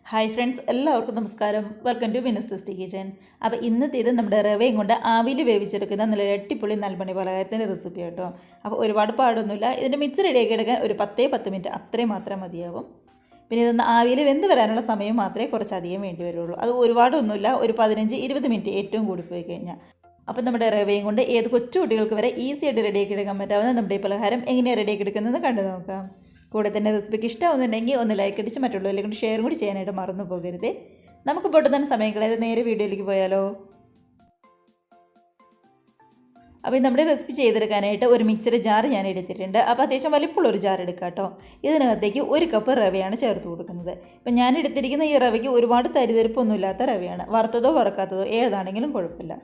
Hi friends, എല്ലാവർക്കും നമസ്കാരം. Welcome to മിന്നസ് കിച്ചൻ. അപ്പോൾ ഇന്നത്തേത് നമ്മുടെ റവയും കൊണ്ട് ആവിയിൽ വേവിച്ചെടുക്കുന്ന നല്ല അടിപൊളി നൽമണി പലഹാരത്തിൻ്റെ റെസിപ്പി കേട്ടോ. അപ്പോൾ ഒരുപാട് പാടൊന്നുമില്ല. ഇതിൻ്റെ മിക്സ് റെഡിയാക്കി എടുക്കാൻ ഒരു 10 മിനിറ്റ് അത്രയും മാത്രം മതിയാവും. പിന്നെ ഇതൊന്ന് ആവിയിൽ വെന്ത് വരാനുള്ള സമയം മാത്രമേ കുറച്ചധികം വേണ്ടി വരുള്ളൂ. അത് ഒരുപാടൊന്നുമില്ല, ഒരു 15-20 മിനിറ്റ് ഏറ്റവും കൂടി പോയി കഴിഞ്ഞാൽ. അപ്പോൾ നമ്മുടെ റവയും കൊണ്ട് ഏത് കൊച്ചു കുട്ടികൾക്ക് വരെ ഈസി ആയിട്ട് റെഡിയാക്കി എടുക്കാൻ പറ്റാവുന്ന നമ്മുടെ ഈ പലഹാരം എങ്ങനെയാണ് റെഡിയാക്കി എടുക്കുന്നത് കണ്ടു നോക്കാം. കൂടെ തന്നെ റെസിപ്പിക്ക് ഇഷ്ടമാവുന്നുണ്ടെങ്കിൽ ഒന്ന് ലൈക്ക് അടിച്ച് മറ്റുള്ളവരെ കൊണ്ട് ഷെയർ കൂടി ചെയ്യാനായിട്ട് മറന്നു പോകരുത്. നമുക്ക് പൊട്ടു തന്നെ സമയം കളയാതെ നേരെ വീഡിയോയിലേക്ക് പോയാലോ. അപ്പോൾ നമ്മുടെ റെസിപ്പി ചെയ്തെടുക്കാനായിട്ട് ഒരു മിക്സിയുടെ ജാർ ഞാൻ എടുത്തിട്ടുണ്ട്. അപ്പോൾ അത്യാവശ്യം വലിപ്പമുള്ള ഒരു ജാർ എടുക്കാം കേട്ടോ. ഇതിനകത്തേക്ക് 1 കപ്പ് റവയാണ് ചേർത്ത് കൊടുക്കുന്നത്. ഇപ്പം ഞാൻ എടുത്തിരിക്കുന്ന ഈ റവയ്ക്ക് ഒരുപാട് തരിതരിപ്പൊന്നുമില്ലാത്ത റവയാണ്. വറുത്തതോ വറുക്കാത്തതോ ഏതാണെങ്കിലും കുഴപ്പമില്ല.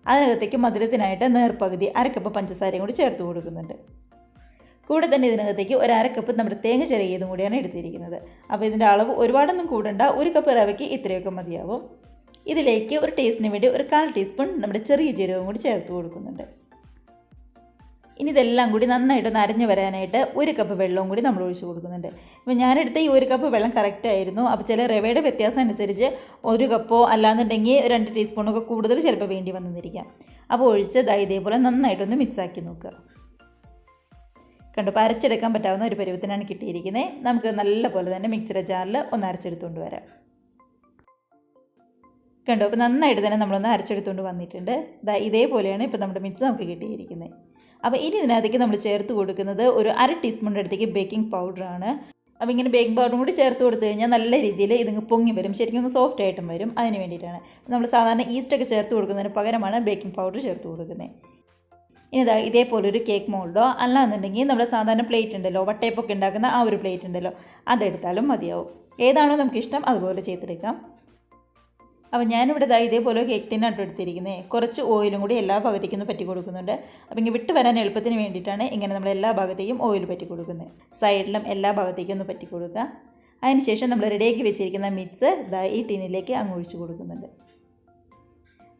അതിനകത്തേക്ക് മധുരത്തിനായിട്ട് നേർപ്പകുതി 1 കപ്പ് പഞ്ചസാരയും കൂടി ചേർത്ത് കൊടുക്കുന്നുണ്ട്. കൂടെ തന്നെ ഇതിനകത്തേക്ക് ഒരു 1/2 കപ്പ് നമ്മുടെ തേങ്ങ ചിരകിയതും കൂടിയാണ് എടുത്തിരിക്കുന്നത്. അപ്പോൾ ഇതിൻ്റെ അളവ് ഒരുപാടൊന്നും കൂടണ്ട, 1 കപ്പ് റവയ്ക്ക് ഇത്രയൊക്കെ മതിയാവും. ഇതിലേക്ക് ഒരു ടേസ്റ്റിന് വേണ്ടി ഒരു 1/4 ടീസ്പൂൺ നമ്മുടെ ചെറിയ ജീരകവും കൂടി ചേർത്ത് കൊടുക്കുന്നുണ്ട്. ഇനി ഇതെല്ലാം കൂടി നന്നായിട്ടൊന്ന് അരഞ്ഞ് വരാനായിട്ട് 1 കപ്പ് വെള്ളവും കൂടി നമ്മൾ ഒഴിച്ച് കൊടുക്കുന്നുണ്ട്. അപ്പോൾ ഞാനെടുത്ത ഈ 1 കപ്പ് വെള്ളം കറക്റ്റായിരുന്നു. അപ്പോൾ ചില റവയുടെ വ്യത്യാസം അനുസരിച്ച് 1 കപ്പോ അല്ലാന്നുണ്ടെങ്കിൽ 2 ടീസ്പൂണൊക്കെ കൂടുതൽ ചിലപ്പോൾ വേണ്ടി വന്നിരിക്കാം. അപ്പോൾ ഒഴിച്ച് ഇതേപോലെ നന്നായിട്ടൊന്ന് മിക്സാക്കി നോക്കുക. കണ്ടു, അപ്പോൾ അരച്ചെടുക്കാൻ പറ്റാവുന്ന ഒരു പരുവത്തിനാണ് കിട്ടിയിരിക്കുന്നത്. നമുക്ക് നല്ലപോലെ തന്നെ മിക്സിയുടെ ജാറിൽ ഒന്ന് അരച്ചെടുത്തുകൊണ്ട് വരാം. കണ്ടു, അപ്പോൾ നന്നായിട്ട് തന്നെ നമ്മളൊന്ന് അരച്ചെടുത്തുകൊണ്ട് വന്നിട്ടുണ്ട്. ഇതേപോലെയാണ് ഇപ്പോൾ നമ്മുടെ മിക്സ് നമുക്ക് കിട്ടിയിരിക്കുന്നത്. അപ്പോൾ ഇനി ഇതിനകത്തേക്ക് നമ്മൾ ചേർത്ത് കൊടുക്കുന്നത് ഒരു 1/2 ടീസ്പൂണിൻ്റെ അടുത്തേക്ക് ബേക്കിംഗ് പൗഡറാണ്. അപ്പോൾ ഇങ്ങനെ ബേക്കിംഗ് പൗഡറും കൂടി ചേർത്ത് കൊടുത്തു കഴിഞ്ഞാൽ നല്ല രീതിയിൽ ഇതിങ്ങ് പൊങ്ങി വരും, ശരിക്കും ഒന്ന് സോഫ്റ്റ് ആയിട്ടും വരും. അതിന് വേണ്ടിയിട്ടാണ് നമ്മൾ സാധാരണ ഈസ്റ്റൊക്കെ ചേർത്ത് കൊടുക്കുന്നതിന് പകരമാണ് ബേക്കിംഗ് പൗഡർ ചേർത്ത് കൊടുക്കുന്നത്. ഇനി ഇതേപോലൊരു കേക്ക് മോൾഡോ അല്ലാന്നുണ്ടെങ്കിൽ നമ്മുടെ സാധാരണ പ്ലേറ്റ് ഉണ്ടല്ലോ, വട്ടയപ്പൊക്കെ ഉണ്ടാക്കുന്ന ആ ഒരു പ്ലേറ്റ് ഉണ്ടല്ലോ, അതെടുത്താലും മതിയാവും. ഏതാണോ നമുക്കിഷ്ടം അതുപോലെ ചെയ്തെടുക്കാം. അപ്പോൾ ഞാനിവിടെ ഇതേപോലെ കേക്ക് ടിന്നായിട്ട് എടുത്തിരിക്കുന്നത്. കുറച്ച് ഓയിലും കൂടി എല്ലാ ഭാഗത്തേക്കും ഒന്ന് പറ്റി കൊടുക്കുന്നുണ്ട്. അപ്പോൾ ഇങ്ങനെ വിട്ട് വരാൻ എളുപ്പത്തിന് വേണ്ടിയിട്ടാണ് ഇങ്ങനെ നമ്മൾ എല്ലാ ഭാഗത്തേക്കും ഓയിൽ പറ്റി കൊടുക്കുന്നത്. സൈഡിലും എല്ലാ ഭാഗത്തേക്കും ഒന്ന് പറ്റി കൊടുക്കുക. അതിനുശേഷം നമ്മൾ റെഡിയാക്കി വെച്ചിരിക്കുന്ന മിക്സ് ഈ ടിന്നിലേക്ക് അങ്ങ് ഒഴിച്ച് കൊടുക്കുന്നുണ്ട്.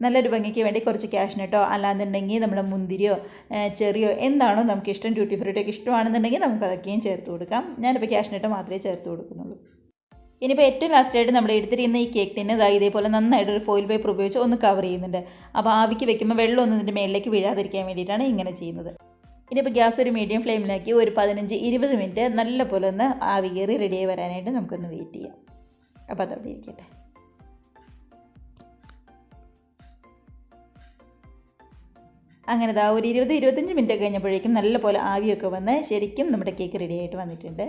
നല്ലൊരു ഭംഗിക്ക് വേണ്ടി കുറച്ച് കാഷ്നട്ടോ അല്ലാന്നുണ്ടെങ്കിൽ നമ്മുടെ മുന്തിരിയോ ചെറിയോ എന്താണോ നമുക്കിഷ്ടം, ട്യൂട്ടി ഫ്രൂട്ടിയൊക്കെ ഇഷ്ടമാണെന്നുണ്ടെങ്കിൽ നമുക്ക് അതൊക്കെയും ചേർത്ത് കൊടുക്കാം. ഞാനിപ്പോൾ കാഷ്നട്ടോ മാത്രമേ ചേർത്ത് കൊടുക്കുന്നുള്ളൂ. ഇനിയിപ്പോൾ ഏറ്റവും ലാസ്റ്റായിട്ട് നമ്മൾ എടുത്തിരിക്കുന്ന ഈ കേക്ക് ടിന്ന് ഇതേപോലെ നന്നായിട്ടൊരു ഫോയിൽ പേപ്പർ ഉപയോഗിച്ച് ഒന്ന് കവർ ചെയ്യുന്നുണ്ട്. അപ്പോൾ ആവിക്ക് വെക്കുമ്പോൾ വെള്ളമൊന്നും ഇതിൻ്റെ മേളിലേക്ക് വീഴാതിരിക്കാൻ വേണ്ടിയിട്ടാണ് ഇങ്ങനെ ചെയ്യുന്നത്. ഇനിയിപ്പോൾ ഗ്യാസ് ഒരു മീഡിയം ഫ്ലെയിമിലാക്കി ഒരു 15-20 മിനിറ്റ് നല്ലപോലെ ഒന്ന് ആവി കയറി റെഡിയായി വരാനായിട്ട് നമുക്കൊന്ന് വെയിറ്റ് ചെയ്യാം. അപ്പോൾ അതവിടെ ഇരിക്കട്ടെ. അങ്ങനെ ഒരു 20-25 മിനിറ്റ് കഴിഞ്ഞപ്പോഴേക്കും നല്ലപോലെ ആവിയൊക്കെ വന്ന് ശരിക്കും നമ്മുടെ കേക്ക് റെഡി ആയിട്ട് വന്നിട്ടുണ്ട്.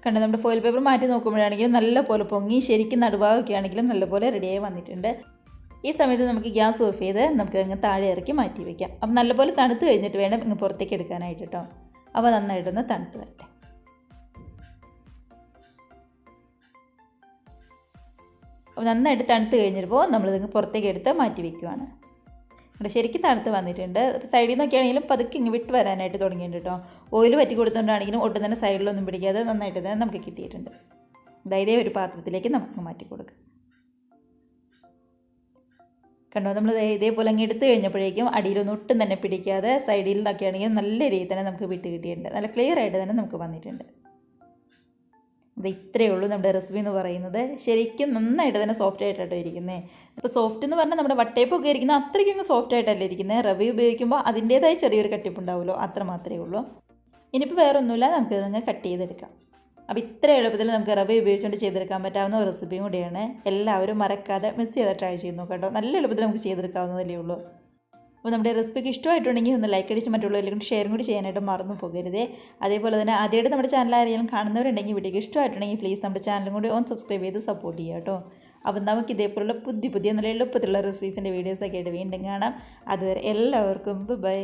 കണ്ട്, നമ്മുടെ ഫോയിൽ പേപ്പർ മാറ്റി നോക്കുമ്പോഴാണെങ്കിലും നല്ലപോലെ പൊങ്ങി ശരിക്കും നടുഭാഗമൊക്കെ ആണെങ്കിലും നല്ലപോലെ റെഡിയായി വന്നിട്ടുണ്ട്. ഈ സമയത്ത് നമുക്ക് ഗ്യാസ് ഓഫ് ചെയ്ത് നമുക്ക് അങ്ങ് താഴെ ഇറക്കി മാറ്റി വയ്ക്കാം. അപ്പം നല്ലപോലെ തണുത്ത് കഴിഞ്ഞിട്ട് വേണം ഇങ്ങ് പുറത്തേക്ക് എടുക്കാനായിട്ട് കേട്ടോ. അപ്പോൾ നന്നായിട്ടൊന്ന് തണുത്ത് വരട്ടെ. അപ്പോൾ നന്നായിട്ട് തണുത്ത് കഴിഞ്ഞപ്പോൾ നമ്മളിതങ്ങ് പുറത്തേക്ക് എടുത്ത് മാറ്റി വയ്ക്കുവാണ്. ഇവിടെ ശരിക്കും തണുത്ത് വന്നിട്ടുണ്ട്. സൈഡിൽ നിന്നൊക്കെ ആണെങ്കിലും പതുക്കെ ഇങ്ങ് വിട്ട് വരാനായിട്ട് തുടങ്ങിയിട്ടുണ്ട് കേട്ടോ. ഓയിൽ പറ്റി കൊടുത്തുകൊണ്ടാണെങ്കിലും ഒട്ടും തന്നെ സൈഡിലൊന്നും പിടിക്കാതെ നന്നായിട്ട് തന്നെ നമുക്ക് കിട്ടിയിട്ടുണ്ട്. ഇതേ ഒരു പാത്രത്തിലേക്ക് നമുക്ക് മാറ്റി കൊടുക്കാം. കണ്ടോ, നമ്മൾ ഇതേപോലെ അങ്ങ് എടുത്തു കഴിഞ്ഞപ്പോഴേക്കും അടിയിലൊന്നും ഒട്ടും തന്നെ പിടിക്കാതെ സൈഡിൽ നിന്നൊക്കെ ആണെങ്കിലും നല്ല രീതിയിൽ തന്നെ നമുക്ക് വിട്ട് കിട്ടിയിട്ടുണ്ട്. നല്ല ക്ലിയർ ആയിട്ട് തന്നെ നമുക്ക് വന്നിട്ടുണ്ട്. ഇത്രയേ ഉള്ളൂ നമ്മുടെ റെസിപ്പി എന്ന് പറയുന്നത്. ശരിക്കും നന്നായിട്ട് തന്നെ സോഫ്റ്റ് ആയിട്ടാണ് ഇരിക്കുന്നത്. ഇപ്പോൾ സോഫ്റ്റ് എന്ന് പറഞ്ഞാൽ നമ്മുടെ വട്ടയപ്പൊക്കെ ഇരിക്കുന്നത് അത്രയ്ക്കും സോഫ്റ്റ് ആയിട്ടല്ല ഇരിക്കുന്നത്. റവ ഉപയോഗിക്കുമ്പോൾ അതിൻ്റേതായ ചെറിയൊരു കട്ടിപ്പുണ്ടാവുമല്ലോ, അത്ര മാത്രമേ ഉള്ളൂ. ഇനിയിപ്പോൾ വേറെ ഒന്നുമില്ല, നമുക്ക് ഇതങ്ങ് കട്ട് ചെയ്തെടുക്കാം. അപ്പോൾ ഇത്ര എളുപ്പത്തിൽ നമുക്ക് റവ ഉപയോഗിച്ചുകൊണ്ട് ചെയ്തെടുക്കാൻ പറ്റാവുന്ന ഒരു റെസിപ്പിയും കൂടിയാണ്. എല്ലാവരും മറക്കാതെ മിസ് ചെയ്ത് ട്രൈ ചെയ്ത് നോക്കാം കേട്ടോ. നല്ല എളുപ്പത്തിൽ നമുക്ക് ചെയ്തെടുക്കാവുന്നതല്ലേ ഉള്ളൂ. അപ്പോൾ നമ്മുടെ റെസിപ്പിക്ക് ഇഷ്ടമായിട്ടുണ്ടെങ്കിൽ ഒന്ന് ലൈക്ക് അടിച്ച് മറ്റുള്ളവരിലും കൂടി ഷെയറും കൂടി ചെയ്യാനായിട്ട് മറന്നു പോകരുതേ. അതേപോലെ തന്നെ ആദ്യമായിട്ട് നമ്മുടെ ചാനൽ ആരെങ്കിലും കാണുന്നവരുണ്ടെങ്കിൽ വീഡിയോക്ക് ഇഷ്ടമായിട്ടുണ്ടെങ്കിൽ പ്ലീസ് നമ്മുടെ ചാനലും കൂടി സബ്സ്ക്രൈബ് ചെയ്ത് സപ്പോർട്ട് ചെയ്യുക കേട്ടോ. അപ്പോൾ നമുക്ക് ഇതേപോലുള്ള പുതിയ നല്ല എളുപ്പത്തിലുള്ള റെസിപ്പീസിൻ്റെ വീഡിയോസൊക്കെ ആയിട്ട് വീണ്ടും കാണാം. അതുവരെ എല്ലാവർക്കും ബൈ.